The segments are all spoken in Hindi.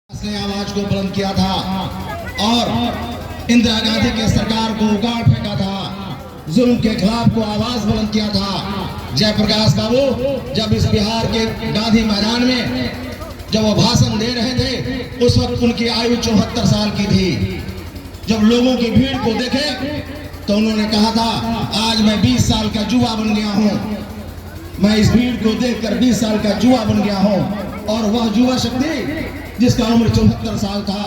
ने आवाज को बुलंद किया था और इंदिरा गांधी की सरकार को उगाड़ फेंका था, जुल्म के खिलाफ को आवाज बुलंद किया था। जयप्रकाश बाबू जब इस बिहार के गांधी मैदान में जब वो भाषण दे रहे थे, उस वक्त उनकी आयु 74 साल की थी। जब लोगों की भीड़ को देखे तो उन्होंने कहा था, आज मैं 20 साल का युवा बन गया हूँ, मैं इस भीड़ को देखकर 20 साल का युवा बन गया हूँ। और वह युवा शक्ति जिसका उम्र 74 साल था,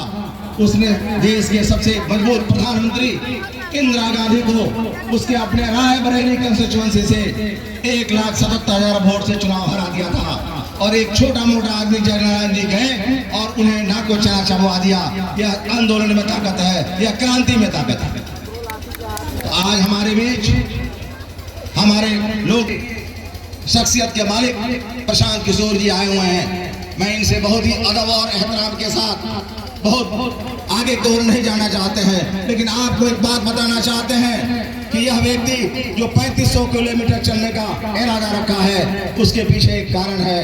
उसने देश के सबसे मजबूत प्रधानमंत्री इंदिरा गांधी को उसके अपने रायबरेली कंस्टिट्यूएंसी से 1,77,000 वोट से चुनाव हरा दिया था। और एक छोटा मोटा आदमी जयनारायण जी गए और उन्हें नाको चना चबवा दिया। यह आंदोलन में ताकत है, यह क्रांति में ताकत है। तो आज हमारे बीच हमारे लोग शख्सियत के मालिक प्रशांत किशोर जी आए हुए हैं। मैं इनसे बहुत ही अदब और एहतराम के साथ बहुत आगे की ओर नहीं जाना चाहते हैं, लेकिन आपको एक बात बताना चाहते हैं कि यह व्यक्ति जो 3500 किलोमीटर चलने का इरादा रखा है, उसके पीछे एक कारण है।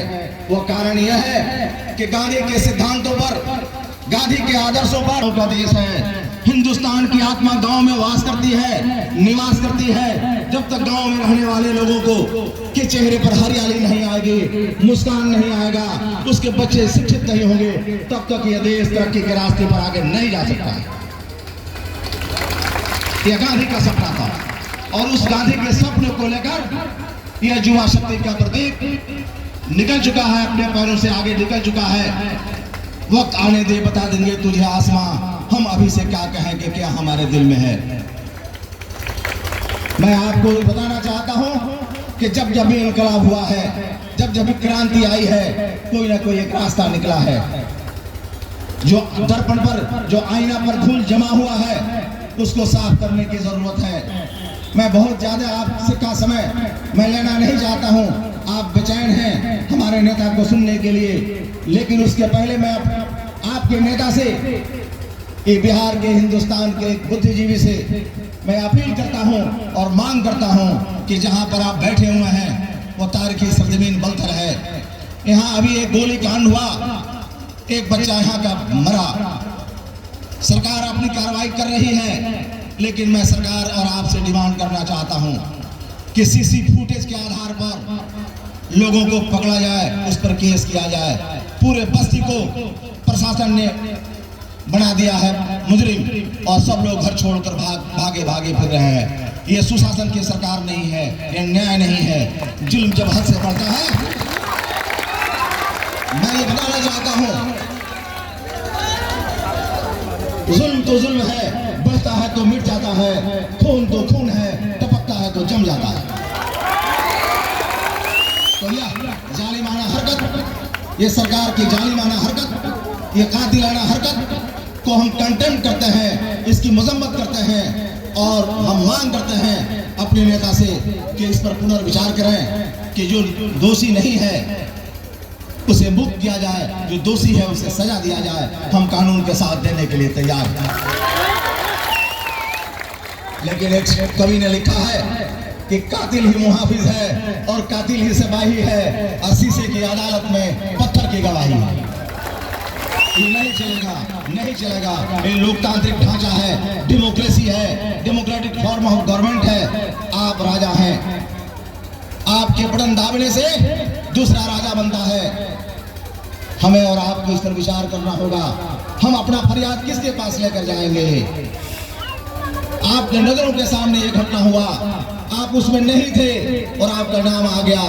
वो कारण यह है कि गांधी के सिद्धांतों पर, गांधी के आदर्शों पर का देश है। हिंदुस्तान की आत्मा गांव में वास करती है, निवास करती है। जब तक गांव में रहने वाले लोगों को के चेहरे पर हरियाली नहीं आएगी, मुस्कान नहीं आएगा, उसके बच्चे शिक्षित नहीं होंगे, तब तक यह देश तरक्की के रास्ते पर आगे नहीं जा सकता है। यह गांधी का सपना था और उस गांधी के सपने को लेकर यह युवा शक्ति का प्रतीक निकल चुका है, अपने पैरों से आगे निकल चुका है। वक्त आने दे, बता देंगे तुझे आसमां, हम अभी से क्या कहेंगे, क्या हमारे दिल में है। मैं आपको बताना चाहता हूं कि जब जब भी इनकलाब हुआ है, जब जब भी क्रांति आई है, कोई ना कोई एक रास्ता निकला है। जो दर्पण पर, जो आईना पर धूल जमा हुआ है, उसको साफ करने की जरूरत है। मैं बहुत ज्यादा आपसे का समय मैं लेना नहीं चाहता हूं, आप बेचैन हैं हमारे नेता को सुनने के लिए, लेकिन उसके पहले मैं आपके नेता से, ये बिहार के, हिंदुस्तान के बुद्धिजीवी से मैं अपील करता हूं और मांग करता हूं कि जहां पर आप बैठे हुए हैं वो तारीखी सरजमीन बलथल है। यहाँ अभी एक गोली कांड हुआ, एक बच्चा यहाँ का मरा। सरकार अपनी कार्रवाई कर रही है, लेकिन मैं सरकार और आपसे डिमांड करना चाहता हूं कि सीसी फुटेज के आधार पर लोगों को पकड़ा जाए, उस पर केस किया जाए। पूरे बस्ती को प्रशासन ने बना दिया है मुजरिम और सब लोग घर छोड़कर भागे फिर रहे हैं। ये सुशासन की सरकार नहीं है, ये न्याय नहीं है। जुल्म जब हद से बढ़ता है, मैं ये बताना चाहता हूं, जुल्म तो जुल्म है, बढ़ता है तो मिट जाता है, खून तो खून है, टपकता है तो जम जाता है। तो यह जालिमाना हरकत, ये सरकार की जालिमाना हरकत, ये कातिलाना हरकत को हम कंटेम करते हैं, इसकी मजम्मत करते हैं और हम मांग करते हैं अपने नेता से कि इस पर पुनर्विचार करें कि जो दोषी नहीं है उसे मुक्त किया जाए, जो दोषी है उसे सजा दिया जाए। हम कानून के साथ देने के लिए तैयार हैं। लेकिन एक कवि ने लिखा है कि कातिल ही मुहाफिज है और कातिल ही सिपाही है, और शीशे की अदालत में पत्थर की गवाही है। ये नहीं चलेगा, नहीं चलेगा। ये लोकतांत्रिक ढांचा है, डेमोक्रेसी है, डेमोक्रेटिक फॉर्म ऑफ गवर्नमेंट है। आप राजा हैं, आपके बटन दाबने से दूसरा राजा बनता है। हमें और आपको इस पर विचार करना होगा। हम अपना फरियाद किसके पास लेकर जाएंगे? आपके नजरों के सामने ये घटना हुआ, आप उसमें नहीं थे और आपका नाम आ गया।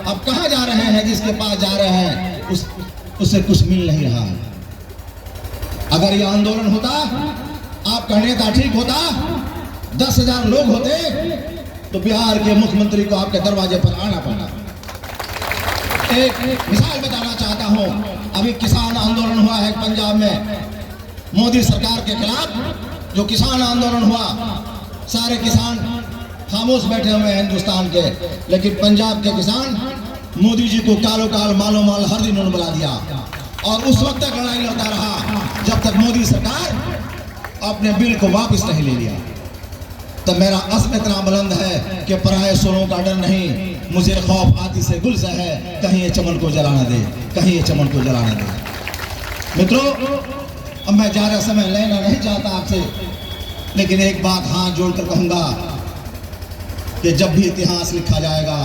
अब कहाँ जा रहे हैं? जिसके पास जा रहे हैं उससे कुछ मिल नहीं रहा। अगर यह आंदोलन होता, आपका नेता ठीक होता, 10,000 लोग होते, तो बिहार के मुख्यमंत्री को आपके दरवाजे पर आना पड़ता। एक मिसाल बताना चाहता हूं, अभी किसान आंदोलन हुआ है पंजाब में, मोदी सरकार के खिलाफ जो किसान आंदोलन हुआ, सारे किसान खामोश बैठे हुए हैं हिंदुस्तान के, लेकिन पंजाब के किसान मोदी जी को कालो काल मालो माल हर दिन उन्होंने बुला दिया। और उस वक्त तक लड़ाई लड़ता रहा जब तक मोदी सरकार अपने बिल को वापस नहीं ले लिया। तो मेरा अस्म इतना बुलंद है कि पराये सुरों का डर नहीं, मुझे खौफ आती से गुल से है, कहीं ये चमन को जलाना दे, कहीं ये चमन को जलाना दे। मित्रों, अब मैं ज्यादा समय लेना नहीं चाहता आपसे, लेकिन एक बात हाथ जोड़कर कहूंगा कि जब भी इतिहास लिखा जाएगा,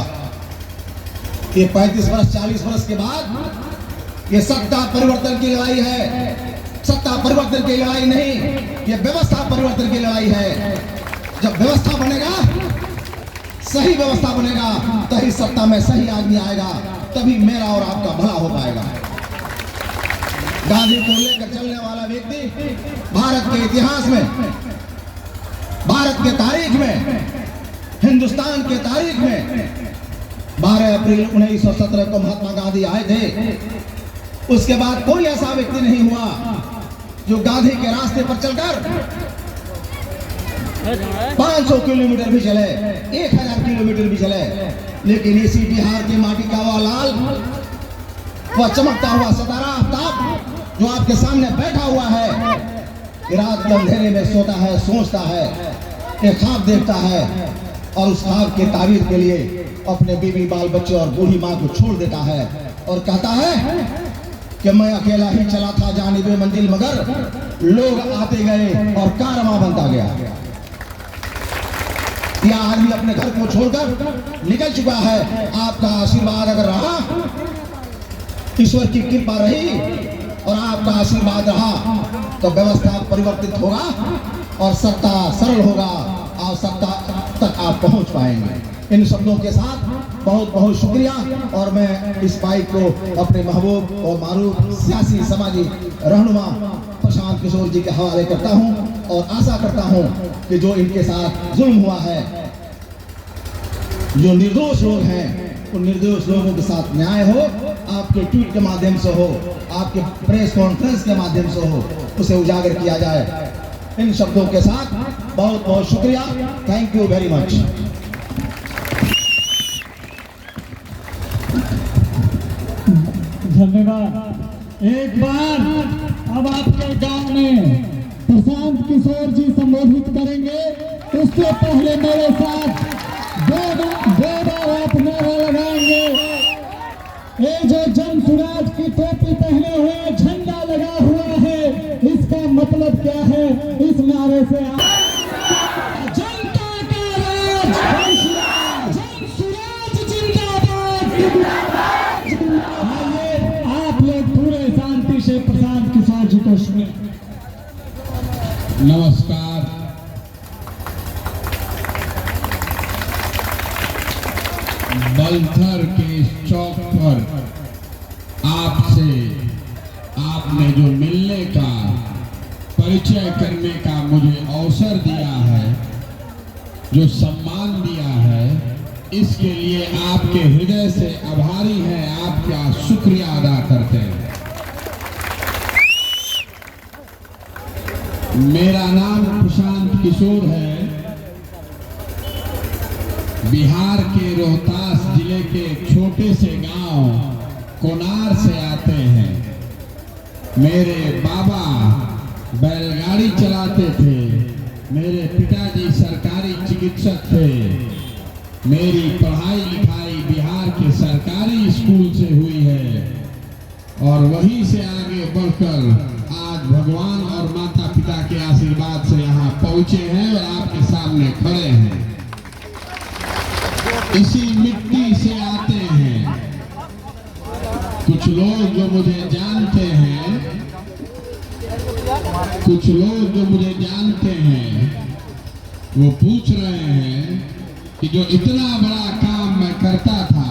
ये 35 वर्ष 40 वर्ष के बाद ये सत्ता परिवर्तन की लड़ाई है। सत्ता परिवर्तन की लड़ाई नहीं, ये व्यवस्था परिवर्तन की लड़ाई है। जब व्यवस्था बनेगा, सही व्यवस्था बनेगा, तभी सत्ता में सही आदमी आएगा, तभी मेरा और आपका भला हो पाएगा। गांधी को लेकर चलने वाला व्यक्ति भारत के इतिहास में, भारत के तारीख में, हिंदुस्तान के तारीख में 12 अप्रैल 1917 को महात्मा गांधी आए थे। उसके बाद कोई ऐसा व्यक्ति नहीं हुआ जो गांधी के रास्ते पर चलकर 500 किलोमीटर भी चले, 1000 किलोमीटर भी चले, लेकिन इसी बिहार की माटी का वह लाल, वह चमकता हुआ सितारा आफ्ताब जो आपके सामने बैठा हुआ है, रात के अंधेरे में सोता है, सोचता है, एक ख्वाब देखता है और उस ख्वाब के ताबीर के लिए अपने बीवी बाल बच्चे और बूढ़ी माँ को छोड़ देता है और कहता है कि मैं अकेला ही चला था जानिबे मंजिल, मगर लोग आते गए और कारवां बनता गया। यह आदमी अपने घर को छोड़कर निकल चुका है। आपका आशीर्वाद अगर रहा, ईश्वर की कृपा रही और आपका आशीर्वाद रहा, तो व्यवस्था परिवर्तित होगा और सत्ता सरल होगा और सत्ता तक आप पहुंच पाएंगे। इन शब्दों के साथ बहुत बहुत शुक्रिया, और मैं इस बाइक को अपने महबूब और मारूफ सियासी समाजी रहनुमा प्रशांत किशोर जी के हवाले करता हूं और आशा करता हूं कि जो इनके साथ जुल्म हुआ है, जो निर्दोष लोग हैं, उन निर्दोष लोगों के साथ न्याय हो, आपके ट्वीट के माध्यम से हो, आपके प्रेस कॉन्फ्रेंस के माध्यम से हो, उसे उजागर किया जाए। इन शब्दों के साथ बहुत बहुत शुक्रिया। Thank you very much. धन्यवाद। एक बार अब आपके गांव में प्रशांत किशोर जी संबोधित करेंगे। उससे पहले मेरे साथ दो बार आप नारा लगाएंगे। ये जो जन सुराज की टोपी पहने हुए झंडा लगा हुआ है, इसका मतलब क्या है? इस नारे से जनता का राज, जन सुराज जिंदाबाद। आप लोग पूरे शांति से प्रशांत किशोर जी को सुने। नमस्कार। बलथर के चौक पर आपने जो मिलने का, परिचय करने का मुझे अवसर दिया है, जो सम्मान दिया है, इसके लिए आपके हृदय से आभारी हैं, आपका शुक्रिया अदा करते हैं। मेरा नाम प्रशांत किशोर है। बिहार के रोहतास जिले के एक छोटे से गांव कोनार से आते हैं। मेरे बाबा बैलगाड़ी चलाते थे, मेरे पिताजी सरकारी चिकित्सक थे। मेरी पढ़ाई लिखाई बिहार के सरकारी स्कूल से हुई है और वहीं से आगे बढ़कर आज भगवान और माता पिता के आशीर्वाद से यहाँ पहुँचे हैं और आपके सामने खड़े हैं। इसी मिट्टी से आते हैं। कुछ लोग जो मुझे जानते हैं, कुछ लोग जो मुझे जानते हैं, वो पूछ रहे हैं कि जो इतना बड़ा काम मैं करता था,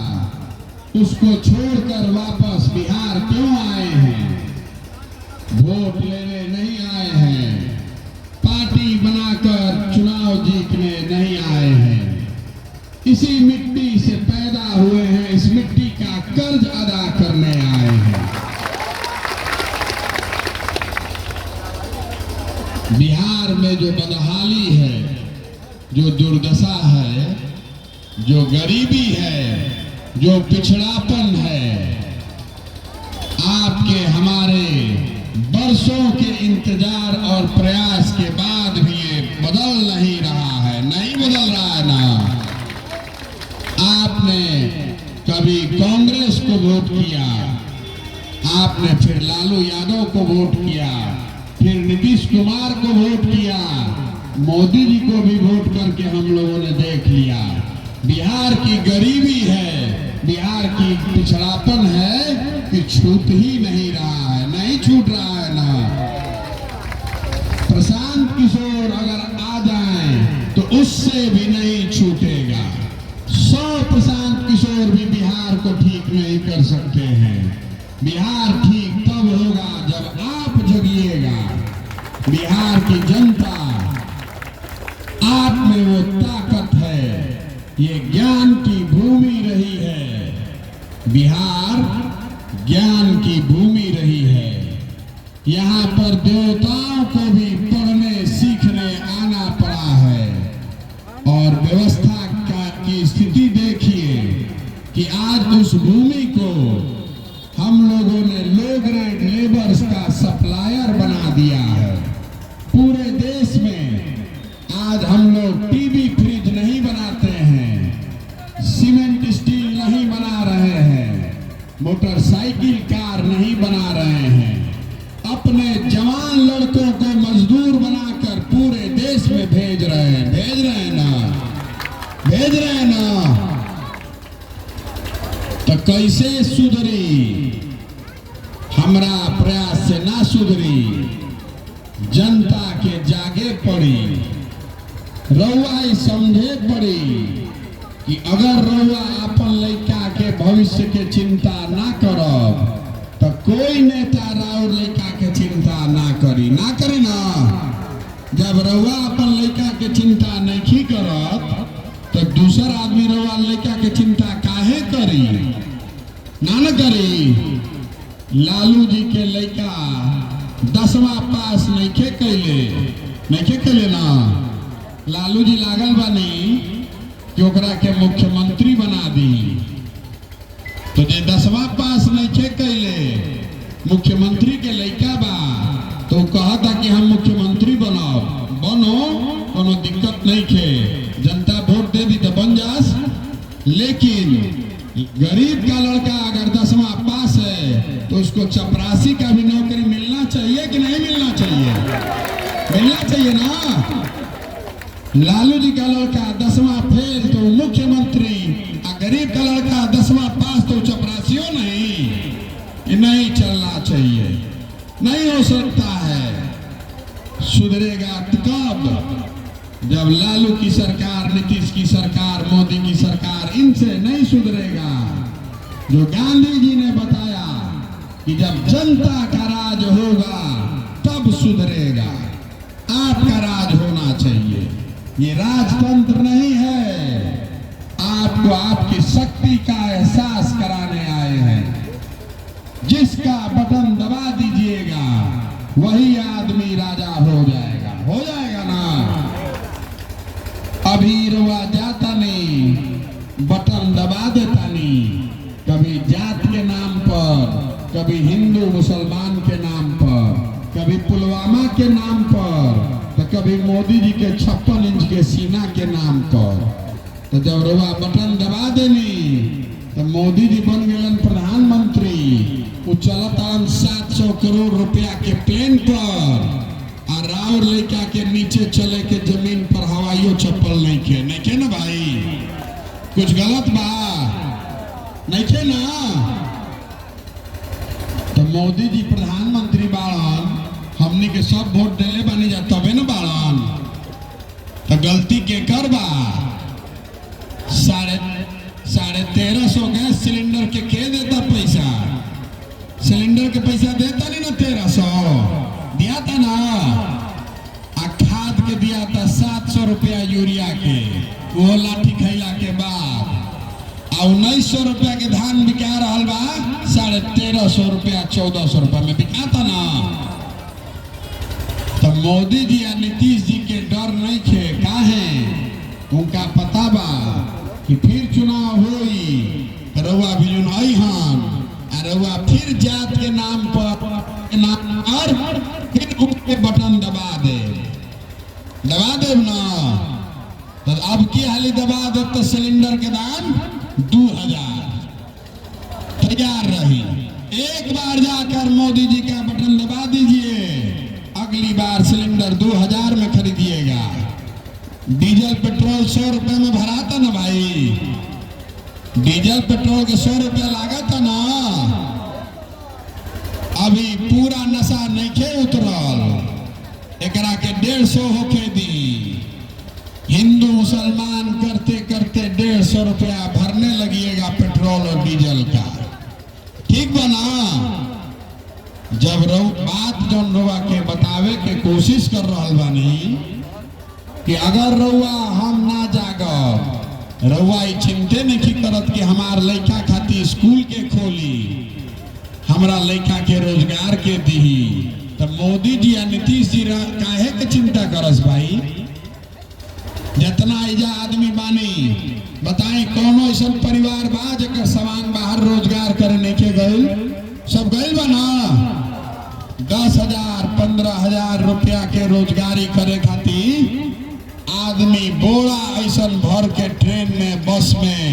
उसको छोड़कर वापस बिहार क्यों आए हैं? वोट लेने नहीं आए हैं, पार्टी बनाकर चुनाव जीतने नहीं आए हैं। इसी मिट्टी से पैदा हुए हैं, इस मिट्टी का कर्ज अदा करने आए हैं। बिहार में जो बदहाली है, जो दुर्दशा है, जो गरीबी है, जो पिछड़ापन है, आपके हमारे वर्षों के इंतजार और प्रयास के बाद भी ये बदल नहीं रहा है, नहीं बदल रहा है ना। आपने कभी कांग्रेस को वोट किया, आपने फिर लालू यादव को वोट किया, फिर नीतीश कुमार को वोट किया, मोदी जी को भी वोट करके हम लोगों ने देख लिया। बिहार की गरीबी है, बिहार की पिछड़ापन है कि छूट ही नहीं रहा है, नहीं छूट रहा है ना। प्रशांत किशोर अगर आ जाएं तो उससे भी नहीं छूटेगा। 100 प्रशांत किशोर भी बिहार को ठीक नहीं कर सकते हैं। बिहार ठीक तब होगा जब आप जगिएगा। बिहार की जनता, आप में वो ताकत है, ये ज्ञान की भूमि रही है। बिहार ज्ञान की भूमि रही है। यहाँ पर देवताओं को भी पढ़ने सीखने आना पड़ा है। और व्यवस्था की स्थिति देखिए कि आज उस भूमि को हम लोगों ने लो ग्रेड लेबर्स का सप्लायर बना दिया है। पूरे देश में आज हम लोग टीवी फ्रिज नहीं बनाते हैं, सीमेंट स्टील नहीं बना रहे हैं, मोटरसाइकिल कार नहीं बना रहे हैं। अपने जवान लड़कों को मजदूर बनाकर पूरे देश में भेज रहे हैं। भेज रहे हैं ना, भेज रहे हैं ना। तो कैसे सुधरी? हमरा प्रयास से ना सुधरी। जनता के जागे पड़ी, रउआ समझे पड़ी कि अगर रउआ अपन लड़का के भविष्य के चिंता ना करब तो कोई नेता राउर लड़का के चिंता ना करी, ना करी ना। जब रउआ अपन लड़का के चिंता नहीं करत तो दूसर आदमी रउआ लड़का के चिंता काहे करी? ना न करी। लालू जी के लड़का 10वां पास नहीं कैले ना। लालू जी लागल बानी कि ओकरा के मुख्यमंत्री बना दी। तो जे 10वां पास नहीं कैले, मुख्यमंत्री के लड़का बा, तो कहता कि हम मुख्यमंत्री बनो, कोनो दिक्कत नहीं खे, जनता वोट दे दी तो बन जास। लेकिन गरीब का लड़का अगर 10वां पास है तो उसको चपरासी का भी नौकरी मिलना चाहिए कि नहीं मिलना चाहिए? मिलना चाहिए ना। लालू जी का लड़का 10वां फेल तो मुख्यमंत्री, और गरीब का लड़का 10वां पास तो चपरासियों नहीं। ये नहीं चलना चाहिए, नहीं हो सकता है। सुधरेगा कब? जब लालू की सरकार, नीतीश की सरकार, मोदी की सरकार, इनसे नहीं सुधरेगा। जो गांधी जी ने बताया कि जब जनता का राज होगा तब सुधरेगा। आपका राज होना चाहिए। ये राजतंत्र नहीं है। आपको आपकी शक्ति का एहसास कराने आए हैं। जिसका बटन दबा दीजिएगा वही आदमी राजा हो जाएगा। हो जाएगा ना। अभी रुआ जाता नहीं, बटन दबा देता नहीं। कभी जात के नाम पर, कभी हिंदू मुसलमान के नाम पर, कभी पुलवामा के नाम पर, तो कभी मोदी जी के 56 इंच के सीना के नाम पर। तो जब रुआ बटन दबा देनी तो मोदी जी बन गए प्रधानमंत्री। वो चलता 700 करोड़ रुपया के प्लेन पर, और राउर लड़का के नीचे चले के जमीन पर हवाइयों चप्पल नहीं के ना भाई। कुछ गलत बा नहीं थे ना। तो मोदी जी प्रधानमंत्री बाड़न, हमनी के सब वोट देले बनी जा तबे न बाड़न। तो गलती के कर बा? 1350 गैस सिलेंडर के देता पैसा? सिलेंडर के पैसा देता नहीं ना, 1300 दिया था ना। आ खाद के दिया था 700 रुपया यूरिया के, वो लाठी खैला के बाद। 1900 रुपया के धान बिका रहा बा, 1350 रुपया 1400 रुपया में बिकाता ना। तो मोदी जी या नीतीश जी के डर नहीं थे। काहे? उनका पता बा कि फिर चुनाव होई, रउआ भी आई हन, रउआ फिर जात के नाम पर और फिर उनके बटन दबा दे ना। तो अब की हाली दबा दे तो सिलेंडर के दाम 2000 तैयार रही। एक बार जाके सिलेंडर 2000 में खरीदिएगा। डीजल पेट्रोल 100 रुपए में भराता ना भाई, डीजल पेट्रोल के 100 रुपया लागत है ना। अभी पूरा नशा नहीं खे उतरल, एकरा के 150 होके दी। हिंदू मुसलमान करते करते 150 रुपया भरने लगिएगा पेट्रोल और डीजल का, ठीक बना। जब बात जौन रउआ के बतावे के कोशिश कर रहा बानी कि अगर रउआ हम ना जागब, रउआ चिंते नहीं करत कि हमार लड़का खातिर स्कूल के खोली, हमरा लड़का के रोजगार के दी, तो मोदी जी या नीतीश जी काहे के चिंता करस भाई। जितना इजा आदमी बानी बताई, कोनो ऐसा परिवार बा जकर सवांग बाहर रोजगार करे नहीं के गइल, सब गइल बा ना। 10,000 15,000 रुपया के रोजगारी करे खातिर आदमी बोरा ऐसा भर के ट्रेन में बस में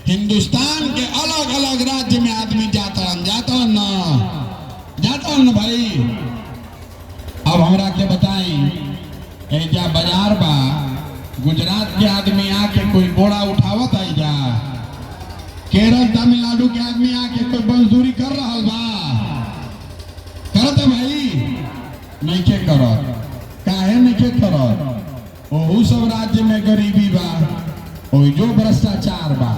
हिंदुस्तान के अलग अलग राज्य में आदमी जाता ना भाई। अब हमरा के बताई, एजा बाजार बा, गुजरात के आदमी आके कोई बोरा उठावत आई जा, केरल तमिलनाडु के आदमी आके कोई मजदूरी कर रहा बा, करत भाई नहीं के करत, काहे नहीं के करत। ओहू सब राज्य में गरीबी बा, ओई जो भ्रष्टाचार बा,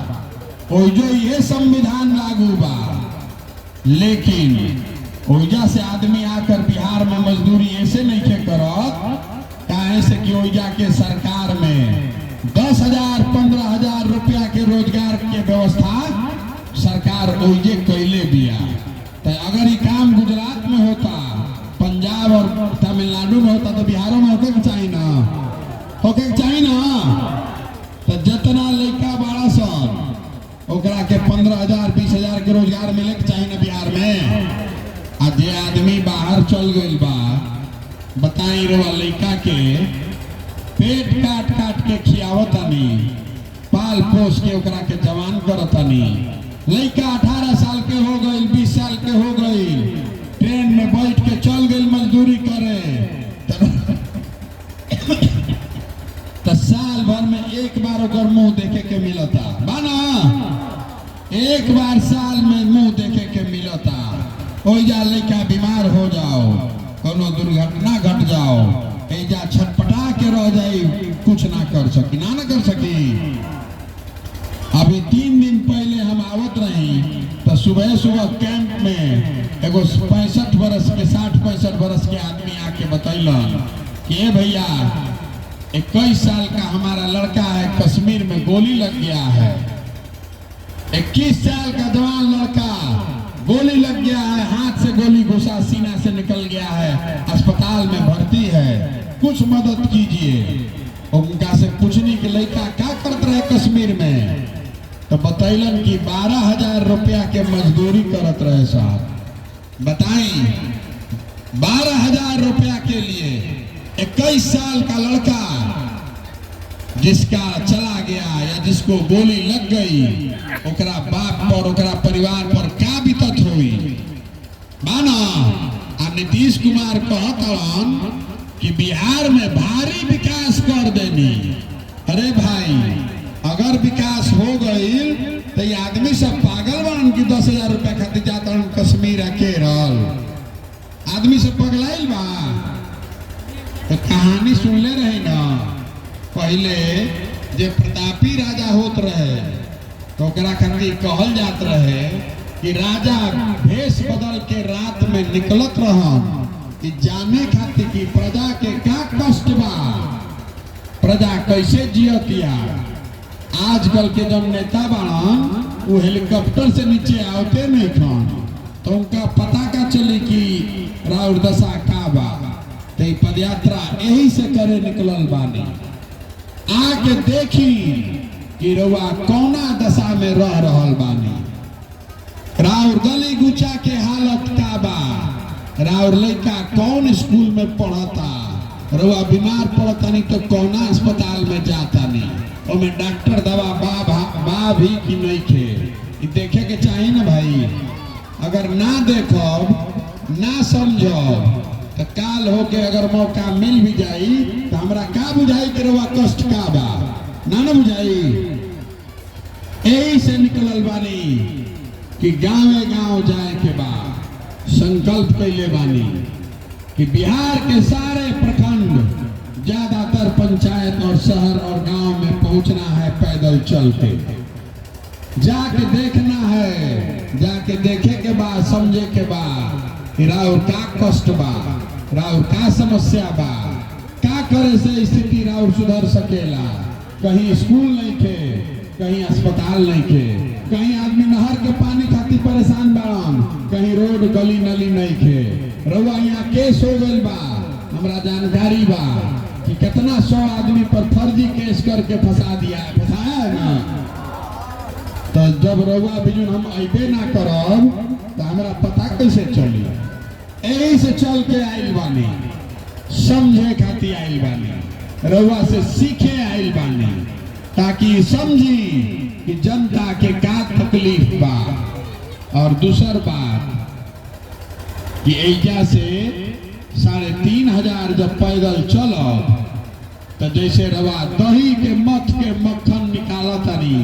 ओई जो ये संविधान लागू बा, लेकिन ओइजा से आदमी आकर बिहार में मजदूरी ऐसे नहीं के करत, काहे से कि ओइजा के सरकार में 10,000 15,000 रुपया के रोजगार के व्यवस्था सरकार ओइजे कैले बिया। तो अगर ये काम गुजरात में होता, पंजाब और तमिलनाडु में होता, तो बिहारों में होके चाहिए ना, होके चाहिए ना। तो जितना लड़का बड़ा सन ओकरा के 15,000 20,000 के रोजगार मिले के चाहिए ना बिहार में। आज जे आदमी बाहर चल गइल बा, बताई रवा लड़का के पेट काट काट के खियावतानी, पाल पोस के ओकरा के जवान करतानी। लड़का 18 साल के हो गई, 20 साल के हो गई, ट्रेन में बैठ के चल गई मजदूरी करे, तो साल भर में एक बार ओकर मुंह देखे के मिलता बाना, एक बार साल में मुंह देखे के मिलता। ओइजा लड़का बीमार हो जाओ, कोनो दुर्घटना घट जाओ, एजा छटपटा के रह जाई, कुछ ना कर सकी, ना कर सकी। अभी 3 दिन पहले हम आवत रही, तो सुबह सुबह कैंप में एगो 65 बरस के 60-65 बरस के आदमी आके बतैलन कि भैया 21 साल का हमारा लड़का है, कश्मीर में गोली लग गया है। 21 साल का जवान लड़का गोली लग गया है, हाथ से गोली घुसा, सीना से निकल गया है, अस्पताल में भर्ती है, कुछ मदद कीजिए। उनका से पूछने के लड़का क्या करते रहे कश्मीर में, तो बतैलन कि 12,000 रुपया के मजदूरी करत रहे साहब। बताई 12,000 रुपया के लिए 21 साल का लड़का जिसका चला गया या जिसको गोली लग गई, ओकरा बाप पर ओकरा परिवार पर क्या बीतत हुई माना। नीतीश कुमार कहतन कि बिहार में भारी विकास कर देनी। अरे भाई, अगर विकास हो गई तो ये आदमी सब पागल बन कि 10,000 रुपया खातिर जाता कश्मीर केरल, आदमी सब पगलाइल बा। तो कहानी सुनले रही ना, पहले जे प्रतापी राजा होत रहे तो ओकरा खातिर कहल जात रहे कि राजा भेष बदल के रात में निकलत रहन कि जाने खातिर कि प्रजा के का कष्ट बा, प्रजा कैसे जियतिया। आजकल के जब नेता बाड़न वो हेलीकॉप्टर से नीचे आवते नहीं खन, तो उनका पता का चली कि राउर दशा का बा। तो पद यात्रा यही से करे निकलल बानी, आके देखी कि रउआ कौना दशा में रह रहल बानी। राउर गली गुचा के हालत का बा, राउर लड़का कौन स्कूल में पढ़ता, रउआ बीमार पड़ता नहीं तो कौना अस्पताल में जाता नहीं, और में डॉक्टर दवा बा भी कि नहीं खे, देखे के चाहिए ना भाई। अगर ना देखो ना समझो तो काल होके अगर मौका मिल भी जाई तो हमरा का बुझाई के रवा कष्ट का बा ना बुझाई। यही से निकलल बानी कि गांवे गांव जाए के बाद संकल्प कैले बानी कि बिहार के सारे प्रखंड, ज्यादातर पंचायत और शहर और गांव में पहुंचना है पैदल चलते। जाके देखना है, जाके देखे के बाद समझे के बाद कि राउर का कष्ट बा, राउर का समस्या बा, का करे से स्थिति राउर सुधर सकेला। कहीं स्कूल नहीं थे, कहीं अस्पताल नहीं थे, कहीं आदमी नहर के पानी खातिर परेशान बाड़न, कहीं रोड गली नली नहीं थे। रउआ यहाँ केस हो गइल बा, हमरा जानकारी बा कि कितना 100 आदमी पर फर्जी केस करके फंसा दिया है, फंसाया है ना। तो जब रउआ बिजुन हम अबे ना करब तो हमरा पता कैसे चली। यही से चल के आइल बानी, समझे खातिर आइल बानी, रउआ से सीखे आइल बानी, ताकि समझी कि जनता के का तकलीफ बा। और दूसर बात कि एजा से 3500 जब पैदल चलब तो जैसे रवा दही के मथ के मक्खन निकालतानी,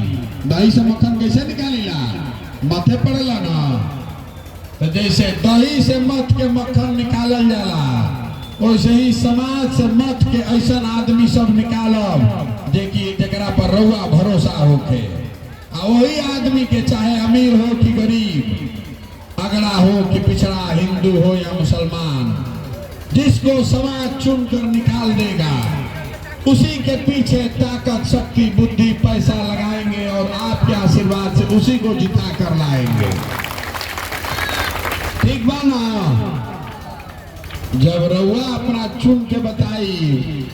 दही से मक्खन कैसे निकालीला, मथे पड़ेला ना। तो जैसे दही से मथ के मक्खन निकालल जाला, वैसे ही समाज से मथ के ऐसा आदमी सब निकालब जेकि जकरा पर रउआ भरोसा होके। आ वही आदमी के चाहे अमीर हो कि गरीब, अगड़ा हो कि पिछड़ा, हिंदू हो या मुसलमान, जिसको समाज चुनकर निकाल देगा उसी के पीछे ताकत, शक्ति, बुद्धि, पैसा लगाएंगे और आपके आशीर्वाद से उसी को जिता कर लाएंगे। ठीक बा ना। जब रउआ अपना चुन के बताई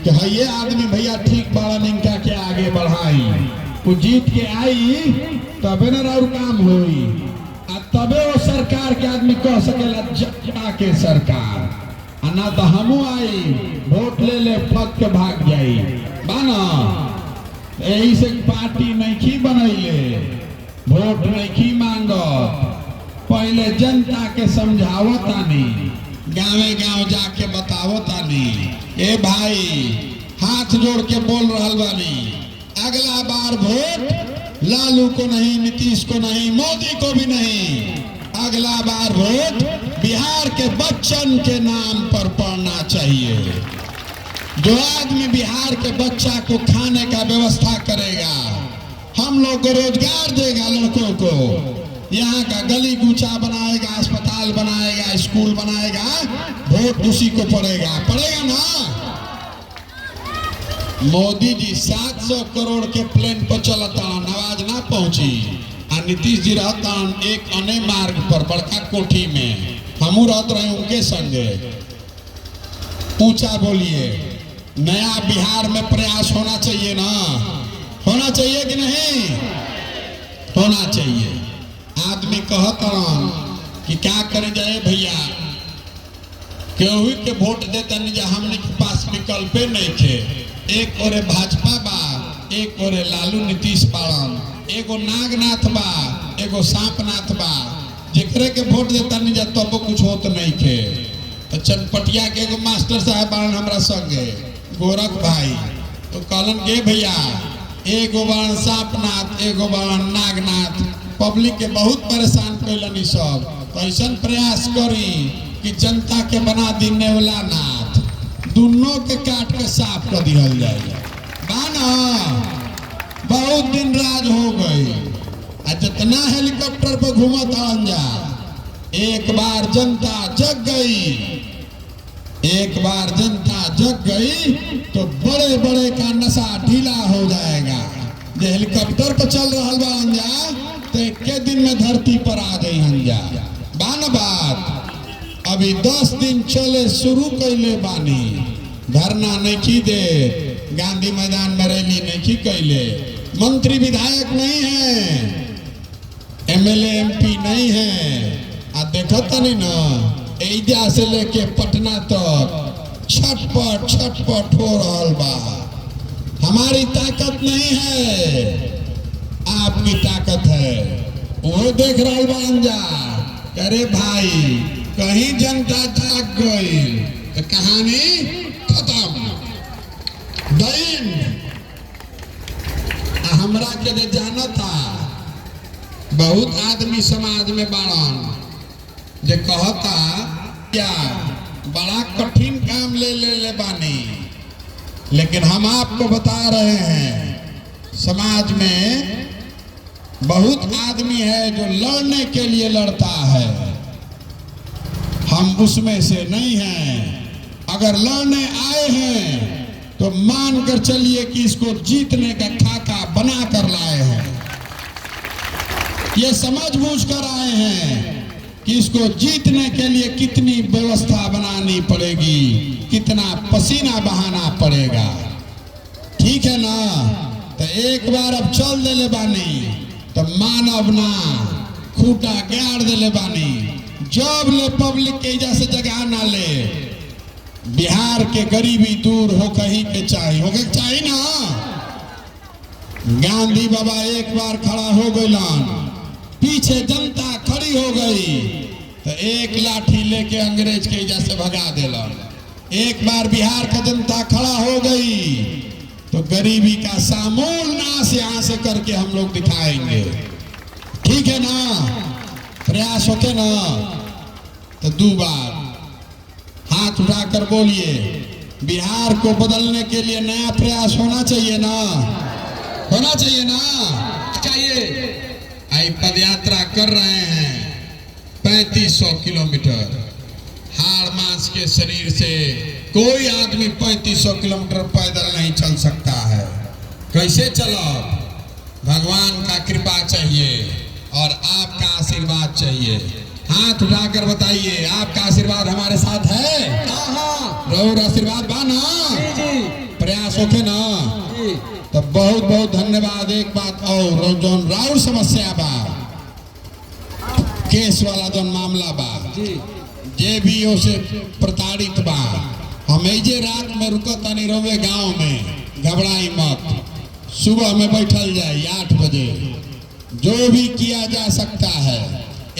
कि हाँ ये आदमी भैया ठीक बड़ा, इनका के आगे बढ़ाई, वो जीत के आई तबे न राउर काम होई। तबे वो सरकार के आदमी कह सकेला जनता के सरकार, ना तो हमू आई वोट ले ले फक के भाग जाई बाना। यही से पार्टी नहीं की बनैले, वोट नहीं की मांगो, पहले जनता के समझावतानी, गाँवे गाँव जाके बतावतानी। ए भाई हाथ जोड़ के बोल रहल बानी, अगला बार वोट लालू को नहीं, नीतीश को नहीं, मोदी को भी नहीं, अगला बार वोट बिहार के बच्चन के नाम पर पड़ना चाहिए। जो आदमी बिहार के बच्चा को खाने का व्यवस्था करेगा, हम लोग को रोजगार देगा, लड़कों को यहाँ का गली कूचा बनाएगा, अस्पताल बनाएगा, स्कूल बनाएगा, वोट उसी को पड़ेगा, पड़ेगा ना। मोदी जी 700 करोड़ के प्लेन पर चलता, आवाज ना पहुंची। नीतीश जी रहता एक अने मार्ग पर बड़का कोठी में, हमू रहत रहे उनके संगे। ऊंचा बोलिए, नया बिहार में प्रयास होना चाहिए ना, होना चाहिए कि नहीं होना चाहिए। आदमी कहता कि क्या करे जाए भैया, केहू के वोट देता नहीं, हमने के पास विकल्प नहीं थे। एक ओरे भाजपा बा, एक ओरे लालू नीतीश पाड़न, एगो नागनाथ बा, एगो सांपनाथ बा, जेकरे के वोट देता नहीं जा तब कुछ होत नहीं थे। तो चनपटिया के एगो मास्टर साहब बाड़न हमरा संगे, गोरख भाई, तो कहलन के भैया एगो बाड़न सांपनाथ, एगो बाड़न नागनाथ, पब्लिक के बहुत परेशान कैलन। सब तो ऐसा प्रयास करी कि जनता के बना दी नेवला नाथ, दोनों के काट के साफ कर दिहल जाए बाना। बहुत दिन राज हो गई, जितना हेलीकॉप्टर पर घूमत जा, एक बार जनता जग गई, एक बार जनता जग गई तो बड़े बड़े का नशा ढीला हो जाएगा। जो हेलीकॉप्टर पर चल रहा बा जा तो एक दिन में धरती पर आ गई हंजा बान बात। अभी 10 दिन चले शुरू कैले बानी, धरना नहीं की दे, गांधी मैदान में रैली नहीं की कैले, मंत्री विधायक नहीं है, एमएलए एमपी नहीं है। आ देखो तनी ना, एजा से लेके पटना तक छटपट छटपट हो रहा बा। हमारी ताकत नहीं है, आपकी ताकत है। वो देख रहा बा अंजा, अरे भाई कहीं जनता जाग गई, तो कहानी खत्म। दैन हमरा के दे जाना था। बहुत आदमी समाज में बाड़न जे कहता क्या बड़ा कठिन काम ले बानी, लेकिन हम आपको बता रहे हैं समाज में बहुत आदमी है जो लड़ने के लिए लड़ता है, हम उसमें से नहीं हैं। अगर लड़ने आए हैं तो मान कर चलिए कि इसको जीतने का खाका बना कर लाए हैं। ये समझ बूझ कर आए हैं कि इसको जीतने के लिए कितनी व्यवस्था बनानी पड़ेगी, कितना पसीना बहाना पड़ेगा। ठीक है ना? तो एक बार अब चल देले बानी तो मानव ना खूटा गाड़ देले बानी। जब ले पब्लिक के जैसे जगह ना ले, बिहार के गरीबी दूर हो कहीं के चाहिए ना। गांधी बाबा एक बार खड़ा हो गइलन, पीछे जनता खड़ी हो गई तो एक लाठी लेके अंग्रेज के जैसे भगा देलन। एक बार बिहार का जनता खड़ा हो गई तो गरीबी का सामूल नाश यहाँ से करके हम लोग दिखाएंगे। ठीक है ना? प्रयास होते ना? तो 2 बार हाथ उठाकर बोलिए, बिहार को बदलने के लिए नया प्रयास होना चाहिए ना? होना चाहिए ना? चाहिए। आई पदयात्रा कर रहे हैं 3500 किलोमीटर। हाड़ मांस के शरीर से कोई आदमी 3500 किलोमीटर पैदल नहीं चल सकता है। कैसे चलो? भगवान का कृपा चाहिए और आपका आशीर्वाद चाहिए। हाथ उठाकर बताइए, आपका आशीर्वाद हमारे साथ है? रौर आशीर्वाद बा ना? प्रयास होके ना? तो बहुत बहुत धन्यवाद। एक बात और, जो राउर समस्या बा, केस वाला जो मामला बा, जे भी उसे प्रताड़ित बा, हम जे रात में रुकत नहीं रहे गांव में, घबराई मत। सुबह में बैठल जाए 8 बजे, जो भी किया जा सकता है।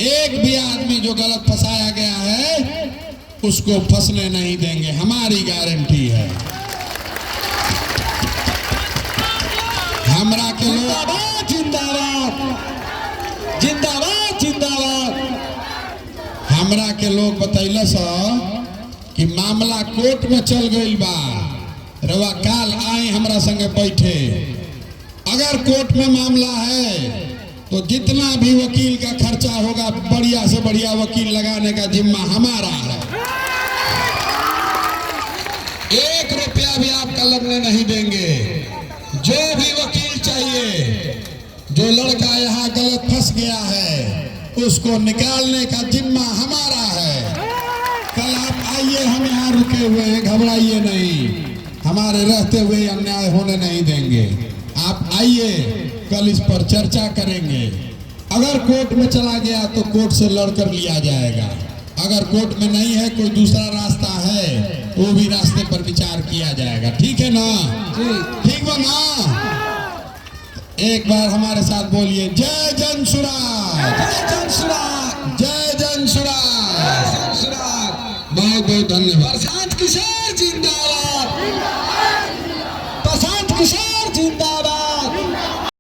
एक भी आदमी जो गलत फंसाया गया है उसको फंसने नहीं देंगे, हमारी गारंटी है। हमरा के लोग जिंदाबाद जिंदाबाद जिंदाबाद। हमरा के लोग बतैला कि मामला कोर्ट में चल गई बा, रवा काल आए हमरा संगे बैठे। अगर कोर्ट में मामला है तो जितना भी वकील का खर्चा होगा, बढ़िया से बढ़िया वकील लगाने का जिम्मा हमारा है। 1 रुपया भी आपका लगने नहीं देंगे। जो भी वकील चाहिए, जो लड़का यहाँ गलत फंस गया है उसको निकालने का जिम्मा हमारा है। कल आप आइए, हम यहाँ रुके हुए हैं, घबराइए नहीं। हमारे रहते हुए अन्याय होने नहीं देंगे। आप आइए, कल इस पर चर्चा करेंगे। अगर कोर्ट में चला गया तो कोर्ट से लड़कर लिया जाएगा। अगर कोर्ट में नहीं है, कोई दूसरा रास्ता है, वो भी रास्ते पर विचार किया जाएगा। ठीक है ना? ठीक बा ना? एक बार हमारे साथ बोलिए, जय जन सुराज, जय जन सुराज, जय जन सुराज। बहुत बहुत धन्यवाद।